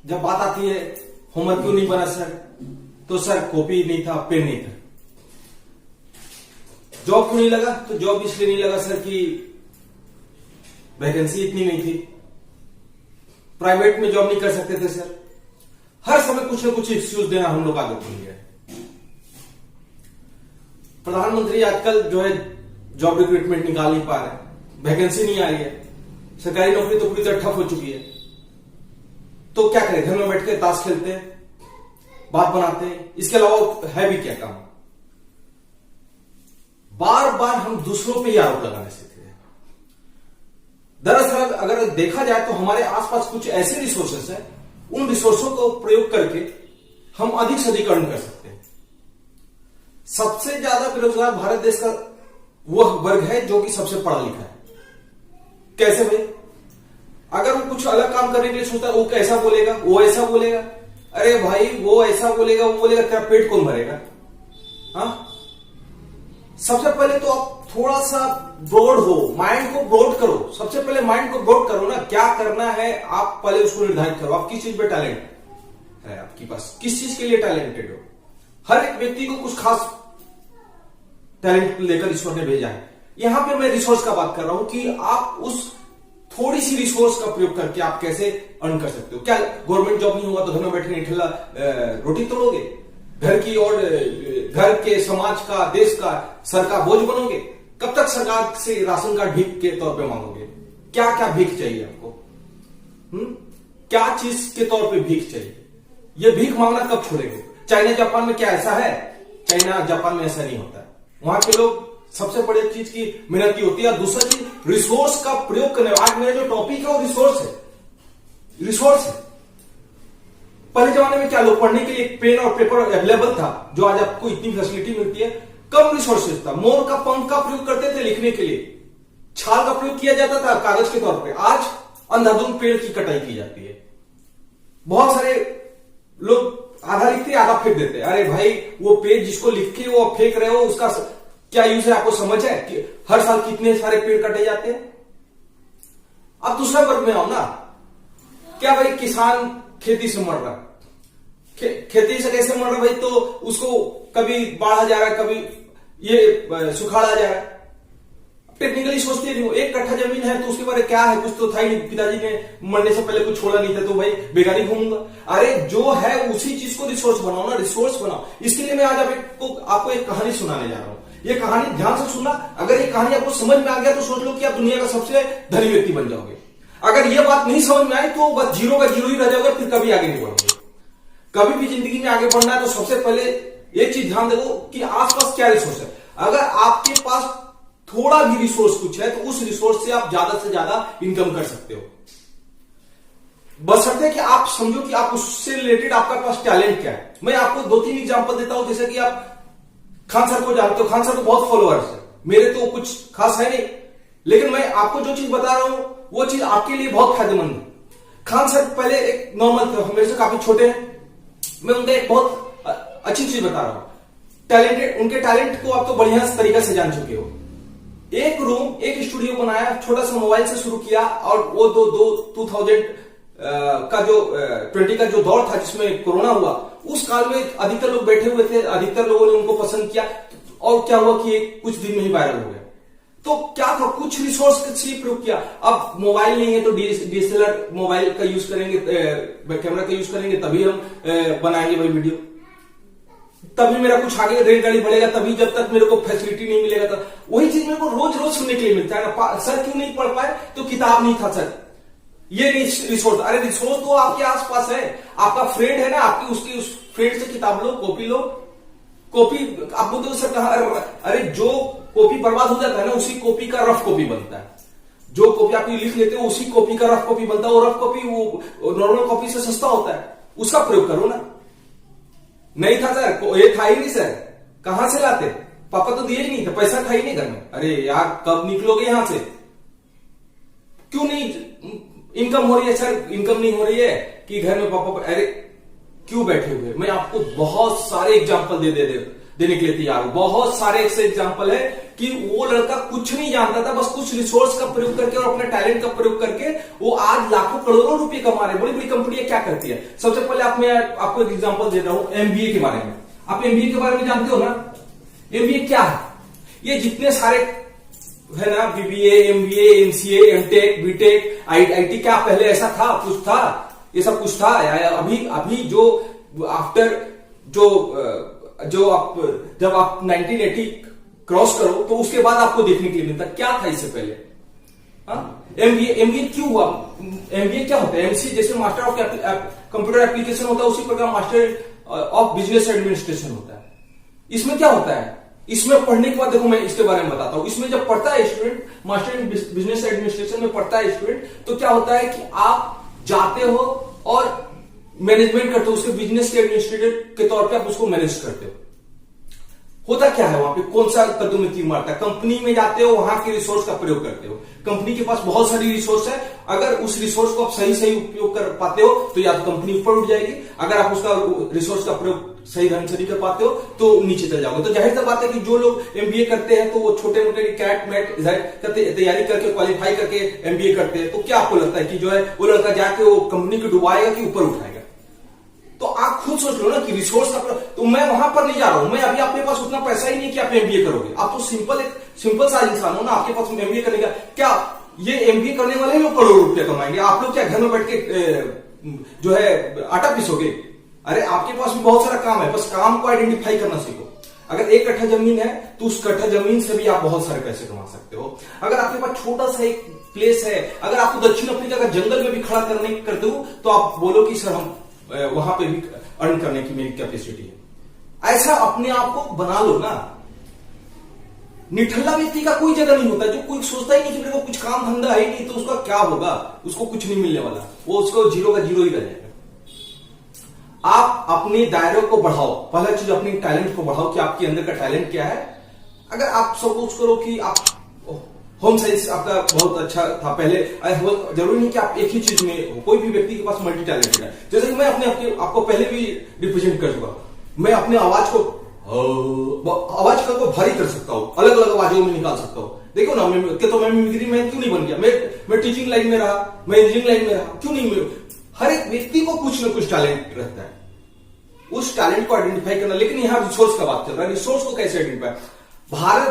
जब बात आती है होमवर्क क्यों नहीं बना सर, तो सर कॉपी नहीं था, पेन नहीं था। जॉब क्यों नहीं लगा, तो जॉब इसलिए नहीं लगा सर कि वैकेंसी इतनी नहीं थी, प्राइवेट में जॉब नहीं कर सकते थे सर। हर समय कुछ ना कुछ एक्सक्यूज देना हम लोग आगे भूल गए। प्रधानमंत्री आजकल जो है जॉब रिक्रूटमेंट निकाल नहीं पा रहे, वैकेंसी नहीं आ रही है, सरकारी नौकरी तो पूरी तरह ठप हो चुकी है। तो क्या करें, घर में बैठ के ताश खेलते हैं, बात बनाते हैं, इसके अलावा है भी क्या काम। बार बार हम दूसरों पे ही आरोप लगाने सीखते हैं। दरअसल अगर देखा जाए तो हमारे आसपास कुछ ऐसे रिसोर्सेस हैं, उन रिसोर्सों को प्रयोग करके हम अधिक से अधिक अर्न कर सकते हैं। सबसे ज्यादा बेरोजगार भारत देश का वह वर्ग है जो कि सबसे पढ़ा लिखा है। कैसे भाई? अगर वो कुछ अलग काम करने के लिए सोचता है, वो कैसा बोलेगा, वो ऐसा बोलेगा, अरे भाई वो ऐसा बोलेगा, वो बोलेगा, तेरा पेट कौन भरेगा? हाँ, सबसे पहले तो आप थोड़ा सा ब्रॉड हो, माइंड को ब्रॉड करो। सबसे पहले माइंड को ब्रॉड करो ना, क्या करना है आप पहले उसको निर्धारित करो। आप किस चीज पे टैलेंट है, आपके पास किस चीज के लिए टैलेंटेड हो। हर एक व्यक्ति को कुछ खास टैलेंट लेकर ईश्वर ने भेजा है। यहां पे मैं रिसोर्स का बात कर रहा हूं कि आप उस थोड़ी सी रिसोर्स का प्रयोग करके आप कैसे अर्न कर सकते हो। क्या गवर्नमेंट जॉब नहीं होगा तो घर में बैठे नहीं ठल्ला रोटी तोड़ोगे? घर की और घर के समाज का, देश का, सर का बोझ बनोगे? कब तक सरकार से राशन कार्ड भीख के तौर पे मांगोगे? क्या क्या भीख चाहिए आपको? क्या चीज के तौर पे भीख चाहिए? ये भीख मांगना कब छोड़ेंगे? चाइना जापान में क्या ऐसा है? चाइना जापान में ऐसा नहीं होता है। वहां के लोग सबसे बड़ी चीज की मेहनत की होती है। दूसरा चीज रिसोर्स का प्रयोग करने। आज मेरा जो टॉपिक है वो रिसोर्स है, रिसोर्स है। पहले जमाने में क्या लोग पढ़ने के लिए पेन और पेपर अवेलेबल था, जो आज आपको इतनी फैसिलिटी मिलती है। कम रिसोर्सेज था। मोर का पंख का प्रयोग करते थे लिखने के लिए, छाल का प्रयोग किया जाता था कागज के तौर पे। आज अंधाधुंध पेड़ की कटाई की जाती है। बहुत सारे लोग आधा लिखते आधा फेंक देते हैं। अरे भाई वो पेज जिसको लिख के वो फेंक रहे हो उसका क्या यूज है, आपको समझ है कि हर साल कितने सारे पेड़ काटे जाते हैं? अब दूसरा वर्ग में आओ ना। क्या भाई किसान खेती से मर रहा है, खेती से कैसे मर रहा भाई? तो उसको कभी बाढ़ा जा रहा है, कभी ये सुखाड़ा जा रहा है। टेक्निकली सोचते नहीं हो, 1 कट्ठा जमीन है तो उसके बारे में क्या है, कुछ तो था ही नहीं। पिताजी ने मरने से पहले कुछ छोड़ा नहीं था, तो भाई बेगारी घूमूंगा। अरे जो है उसी चीज को रिसोर्स बनाओ ना, रिसोर्स बनाओ। इसके लिए मैं आज आपको एक कहानी सुनाने जा रहा हूं। ये कहानी ध्यान से सुनना। अगर ये कहानी आपको समझ में आ गया तो सोच लो कि आप दुनिया का सबसे धनी व्यक्ति बन जाओगे। अगर ये बात नहीं समझ में आई तो बस जीरो का जीरो ही रह जाओगे, फिर कभी आगे नहीं बढ़ोगे। कभी भी जिंदगी में आगे बढ़ना है तो सबसे पहले एक चीज ध्यान देखो कि आसपास क्या रिसोर्स है। अगर आपके पास थोड़ा भी रिसोर्स कुछ है तो उस रिसोर्स से आप ज्यादा से ज्यादा इनकम कर सकते हो। बशर्ते कि आप समझो कि आप उससे रिलेटेड आपका पास टैलेंट क्या है। मैं आपको 2-3 एग्जांपल देता हूं। जैसे कि आप खान सर को जानते हो, खान सर को बहुत फॉलोअर्स है, मेरे तो कुछ खास है नहीं, लेकिन मैं आपको जो चीज बता रहा हूं वो चीज आपके लिए बहुत फायदेमंद है। खान सर पहले एक नॉर्मल थे, मेरे से काफी छोटे हैं। मैं उनका एक बहुत अच्छी चीज बता रहा हूं। टैलेंटेड, उनके टैलेंट को आप तो बढ़िया तरीके से जान चुके हो। एक रूम, एक स्टूडियो बनाया, छोटा सा मोबाइल से शुरू किया, और वो 2000 का जो 20 का जो दौर था जिसमें कोरोना हुआ, उस काल में अधिकतर लोग बैठे हुए थे, अधिकतर लोगों ने उनको पसंद किया, और क्या हुआ कि कुछ दिन में ही वायरल हो गया। तो क्या था, कुछ रिसोर्स से प्रयोग किया। अब मोबाइल नहीं है तो डीएसएलआर मोबाइल का यूज करेंगे, कैमरा का यूज करेंगे, तभी हम बनाएंगे भाई वीडियो। तभी मेरा कुछ आगे रेलगाड़ी बढ़ेगा, तभी जब तक मेरे को फैसिलिटी नहीं मिलेगा। तो वही चीज मेरे को रोज रोज सुनने के लिए मिलता है ना। सर क्यों नहीं पढ़ पाए? तो किताब नहीं था सर, ये रिसोर्स। अरे रिसोर्स तो आपके आसपास है, आपका फ्रेंड है ना, आपकी उसकी उस फ्रेंड से किताब लो, कॉपी लो। कॉपी आप बोलते हो सर कहा, अरे जो कॉपी बर्बाद हो जाता है ना, उसी कॉपी का रफ कॉपी बनता है। जो कॉपी आप लिख लेते हो उसी कॉपी का रफ कॉपी बनता है। वो रफ कॉपी वो नॉर्मल कॉपी से सस्ता होता है, उसका प्रयोग करो ना। नहीं था सर, ये था ही नहीं सर, कहां से लाते? पापा तो दिए ही नहीं थे, पैसा था ही नहीं घर में। अरे यार कब निकलोगे यहां से? क्यों नहीं इनकम हो रही है सर? इनकम नहीं हो रही है कि घर में पापा, अरे क्यों बैठे हुए? मैं आपको बहुत सारे एग्जांपल दे देने के लिए तैयार हूं। बहुत सारे ऐसे एग्जाम्पल है कि वो लड़का कुछ नहीं जानता था, बस कुछ रिसोर्स का प्रयोग करके और अपने टैलेंट का प्रयोग करके वो आज लाखों करोड़ों रुपए कमा रहे हैं। बड़ी बड़ी कंपनियां क्या करती है? सबसे पहले मैं आपको एक एग्जाम्पल दे रहा हूं एमबीए के बारे में। आप एमबीए के बारे में जानते हो ना? एमबीए क्या है? ये जितने सारे है ना, BBA, MBA, MCA, MTech, BTech, IT, क्या पहले ऐसा था? कुछ था? ये सब कुछ था? अभी जो आफ्टर जो आप जब आप 1980 क्रॉस करो तो उसके बाद आपको देखने के लिए मिलता क्या था इससे पहले? एमबीए क्यों हुआ? एमबीए क्या होता है? एमसीए जैसे मास्टर ऑफ कंप्यूटर एप्लीकेशन होता है, उसी प्रकार मास्टर ऑफ बिजनेस एडमिनिस्ट्रेशन होता है। इसमें क्या होता है? इसमें पढ़ने के बाद देखो मैं इसके बारे में बताता हूं। इसमें जब पढ़ता है student, master in business administration में पढ़ता है स्टूडेंट, तो क्या होता है कि आप जाते हो और मैनेजमेंट करते हो, उसके बिजनेस के एडमिनिस्ट्रेटर के तौर पे आप उसको मैनेज करते हो। होता क्या है वहां पे? कौन सा कदम में तीर मारता है? कंपनी में जाते हो, वहां के रिसोर्स का प्रयोग करते हो। कंपनी के पास बहुत सारी रिसोर्स है, अगर उस रिसोर्स को आप सही उपयोग कर पाते हो तो या तो कंपनी ऊपर उठ जाएगी, अगर आप उसका रिसोर्स का प्रयोग सही ढंग से नहीं कर पाते हो तो नीचे चल जाओगे। तो जाहिर सी बात है कि जो लोग एमबीए करते हैं तो वो छोटे मोटे कैट मैट तैयारी करके क्वालिफाई करके एमबीए करते हैं। तो क्या आपको लगता है कि जो है वो लड़का जाके वो कंपनी को डुबाएगा कि ऊपर उठाएगा? तो आप खुद सोच लो ना कि रिसोर्स का, तो मैं वहां पर नहीं जा रहा हूं। मैं अभी आपके पास उतना पैसा ही नहीं कि आप एमबीए करोगे। आप तो सिंपल सा इंसान हो ना, आपके पास एमबीए करने का क्या? ये एमबीए करने वाले लोग करोड़ों रुपया कमाएंगे, आप लोग क्या घर में बैठ के जो है आटा पीसोगे? अरे आपके पास भी बहुत सारा काम है, बस काम को आइडेंटिफाई करना सीखो। अगर 1 कट्ठा जमीन है तो उस कट्ठा जमीन से भी आप बहुत सारे पैसे कमा सकते हो। अगर आपके पास छोटा सा एक प्लेस है, अगर आपको दक्षिण अफ्रीका का जंगल में भी खड़ा करते हो तो आप बोलो कि सर हम वहां पे भी अर्न करने की मेरी कैपेसिटी है। ऐसा अपने आप को बना लो ना। निठल्ला व्यक्ति का कोई जगह नहीं होता, जो कोई सोचता ही नहीं कि मेरे को कुछ काम धंधा है नहीं, तो उसका क्या होगा? उसको कुछ नहीं मिलने वाला, वो उसको जीरो का जीरो ही रह जाएगा। आप अपने दायरे को बढ़ाओ। पहला चीज अपने टैलेंट को बढ़ाओ कि आपके अंदर का टैलेंट क्या है। अगर आप सपोज करो कि आप होम साइंस आपका बहुत अच्छा था पहले, जरूरी नहीं कि आप एक ही चीज में हो। कोई भी व्यक्ति के पास मल्टी टैलेंटेड है। जैसे कि मैं आपको पहले भी रिप्रेजेंट कर चुका, मैं अपने आवाज को भारी कर सकता हूँ, अलग अलग आवाजों में निकाल सकता हूँ। देखो ना, मैं मिमिक्री मैन क्यों नहीं बन गया? मैं टीचिंग लाइन में रहा, मैं इंजीनियरिंग लाइन में रहा, क्यों नहीं? हर एक व्यक्ति को कुछ ना कुछ टैलेंट रहता है, उस टैलेंट को आइडेंटिफाई करना। लेकिन यहां रिसोर्स का बात चल रहा है। रिसोर्स को कैसे आइडेंटिफाई? भारत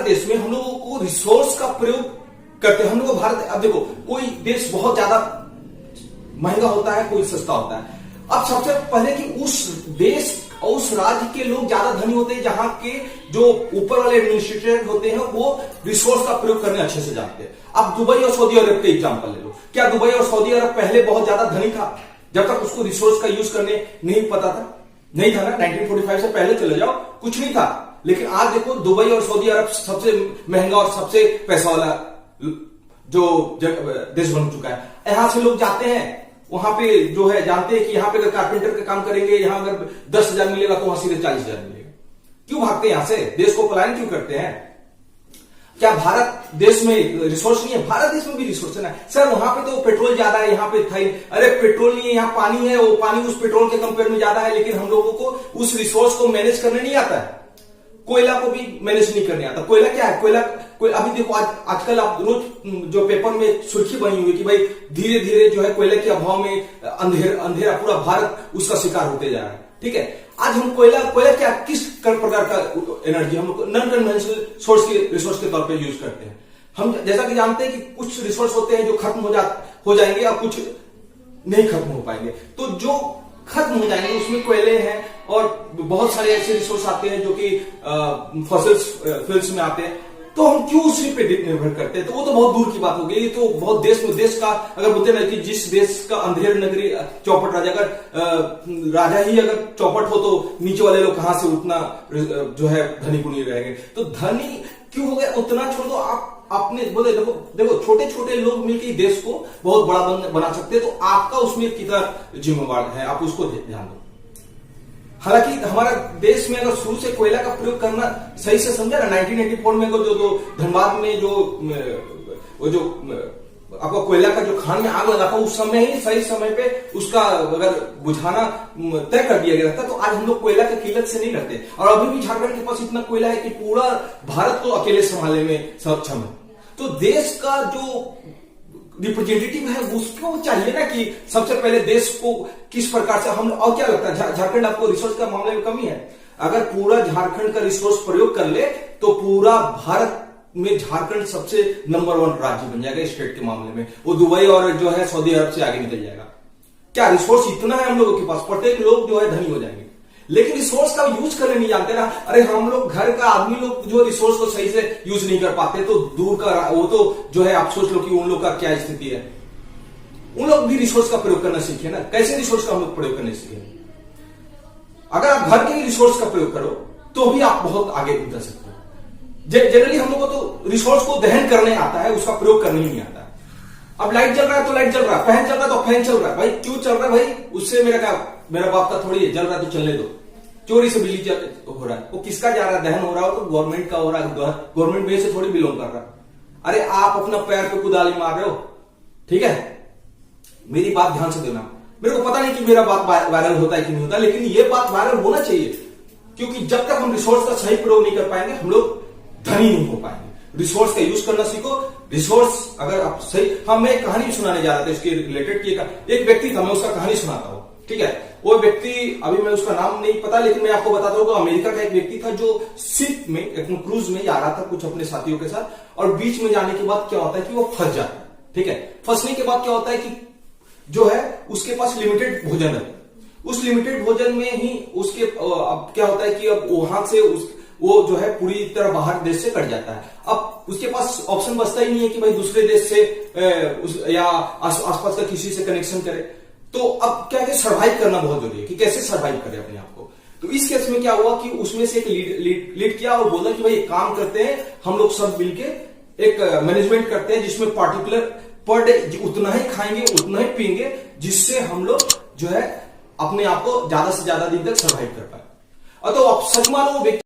देश में हम लोगों को रिसोर्स का प्रयोग करते हैं। हम लोग अब देखो, कोई देश बहुत ज्यादा महंगा होता है, कोई सस्ता होता है। अब सबसे पहले कि उस देश और उस राज्य के लोग ज्यादा धनी होते हैं, जहां के जो ऊपर वाले एडमिनिस्ट्रेटर होते हैं वो रिसोर्स का प्रयोग करने अच्छे से जानते हैं। अब दुबई और सऊदी अरब के एग्जांपल ले लो। क्या दुबई और सऊदी अरब पहले बहुत ज्यादा धनी था जब तक उसको रिसोर्स का यूज करने नहीं पता था? नहीं था ना। 1945 से पहले चले जाओ, कुछ नहीं था। लेकिन आज देखो, दुबई और सऊदी अरब सबसे महंगा और सबसे पैसा वाला जो देश बन चुका है। यहां से लोग जाते हैं, वहां पे जो है जानते हैं कि यहाँ पे अगर कारपेंटर का काम करेंगे, यहां अगर 10,000 मिलेगा तो वहां सीधे 40,000 मिलेगा। क्यों भागते हैं यहां से? देश को पलायन क्यों करते हैं? क्या भारत देश में रिसोर्स नहीं है? भारत देश में भी रिसोर्स है ना सर। वहां पे तो पेट्रोल ज्यादा है, यहाँ पे था ही। अरे पेट्रोल नहीं है, यहाँ पानी है, वो पानी उस पेट्रोल के कंपेयर में ज्यादा है, लेकिन हम लोगों को उस रिसोर्स को मैनेज करने नहीं आता है। कोयला को भी मैनेज नहीं करने आता। कोयला क्या है? कोयला अभी देखो, आजकल आप रोज जो पेपर में सुर्खी बनी हुई कि भाई धीरे धीरे जो है कोयला के अभाव में अंधेरा पूरा भारत उसका शिकार होते जा रहा है। ठीक है, आज हम कोयला क्या, किस प्रकार का एनर्जी हम लोग नॉन कन्वेंशनल रिसोर्स के तौर पे यूज करते हैं। हम जैसा कि जानते हैं कि कुछ रिसोर्स होते हैं जो खत्म हो जाएंगे और कुछ नहीं खत्म हो पाएंगे। तो जो खत्म हो जाएंगे उसमें कोयले हैं और बहुत सारे ऐसे रिसोर्स आते हैं जो कि फॉसिल्स फ्यूल्स में आते हैं। तो हम क्यों उसी पे निर्भर करते हैं? तो वो तो बहुत दूर की बात हो गई। ये तो बहुत देश का अगर बोलते ना कि जिस देश का अंधेर नगरी चौपट राजा, अगर राजा ही अगर चौपट हो तो नीचे वाले लोग कहां से उतना जो है धनी को नहीं रहेंगे। तो धनी क्यों हो गया? उतना छोड़ दो। आप आपने बोले देखो छोटे छोटे लोग मिलकर देश को बहुत बड़ा बना सकते हैं। तो आपका उसमें कितना जिम्मेवार है, आप उसको ध्यान दो। हालांकि हमारा देश में अगर शुरू से कोयला का प्रयोग करना सही से समझा ना, 1984 में जो धनबाद में जो आपका कोयला का जो खान में आग लगा था उस समय ही सही समय पे उसका अगर बुझाना तय कर दिया गया था तो आज हम लोग कोयला की किल्लत से नहीं रहते। और अभी भी झारखंड के पास इतना कोयला है कि पूरा भारत को अकेले संभालने में सक्षम है। तो देश का जो रिप्रेजेंटेटिव है उसको चाहिए ना कि सबसे पहले देश को किस प्रकार से हम, और क्या लगता है झारखंड आपको रिसोर्स का मामले में कमी है? अगर पूरा झारखंड का रिसोर्स प्रयोग कर ले तो पूरा भारत में झारखंड सबसे नंबर 1 राज्य बन जाएगा स्टेट के मामले में। वो दुबई और जो है सऊदी अरब से आगे निकल जाएगा। क्या रिसोर्स इतना है हम लोगों के पास? प्रत्येक लोग जो है धनी हो जाएंगे, लेकिन रिसोर्स का यूज करने नहीं जानते ना। अरे हम लोग घर का आदमी लोग जो रिसोर्स को सही से यूज नहीं कर पाते तो दूर का वो तो जो है आप सोच लो कि उन लोग का क्या स्थिति है। उन लोग भी रिसोर्स का प्रयोग करना सीखे ना। कैसे रिसोर्स का हम लोग प्रयोग करने सीखे? अगर आप घर के रिसोर्स का प्रयोग करो तो भी आप बहुत आगे उतर सकते हो। जनरली हम लोग को तो रिसोर्स को दहन करने आता है, उसका प्रयोग करने ही नहीं आता है। अब लाइट जल रहा है तो लाइट जल रहा है, फैन चल रहा है तो फैन चल रहा है। भाई क्यों चल रहा है भाई? उससे मेरा बाप का थोड़ी है, जल रहा है तो चलने दो। चोरी से बिजली हो रहा है, वो किसका जा रहा है? दहन हो रहा हो तो गवर्नमेंट का हो रहा है, गवर्नमेंट में से थोड़ी बिलोंग कर रहा है। अरे आप अपना पैर पे कुदाली मार रहे हो, ठीक है? मेरी बात ध्यान से देना। मेरे को पता नहीं कि मेरा बात वायरल होता है कि नहीं होता, लेकिन ये बात वायरल होना चाहिए, क्योंकि जब तक हम रिसोर्स का सही प्रयोग नहीं कर पाएंगे हम लोग धनी नहीं हो पाएंगे। रिसोर्स का यूज करना सीखो। रिसोर्स अगर आप सही, मैं एक कहानी भी सुनाने जा रहा था इसके रिलेटेड की। एक व्यक्ति था, मैं उसका कहानी सुनाता हूं, ठीक है? वो व्यक्ति, अभी मैं उसका नाम नहीं पता, लेकिन मैं आपको बताता हूँ। अमेरिका का एक व्यक्ति था जो शिप में एक क्रूज में जा रहा था कुछ अपने साथियों के साथ, और बीच में जाने के बाद क्या होता है कि वो फंस जाता है, ठीक है? फंसने के बाद क्या होता है कि जो है उसके पास लिमिटेड भोजन है। उस लिमिटेड भोजन में ही उसके अब क्या होता है कि अब वहां से वो जो है पूरी तरह बाहर देश से कट जाता है। अब उसके पास ऑप्शन बचता ही नहीं है कि भाई दूसरे देश से या आसपास का किसी से कनेक्शन करे। तो अब क्या है, सर्वाइव करना बहुत जरूरी है कि कैसे सर्वाइव करें अपने आप को। तो इस केस में क्या हुआ कि उसमें से एक लीड किया और बोला कि भाई एक काम करते हैं, हम लोग सब मिलके एक मैनेजमेंट करते हैं जिसमें पार्टिकुलर पर डे उतना ही खाएंगे उतना ही पिएंगे जिससे हम लोग जो है अपने आप को ज्यादा से ज्यादा दिन तक सर्वाइव कर पाए। तो अब सच मानो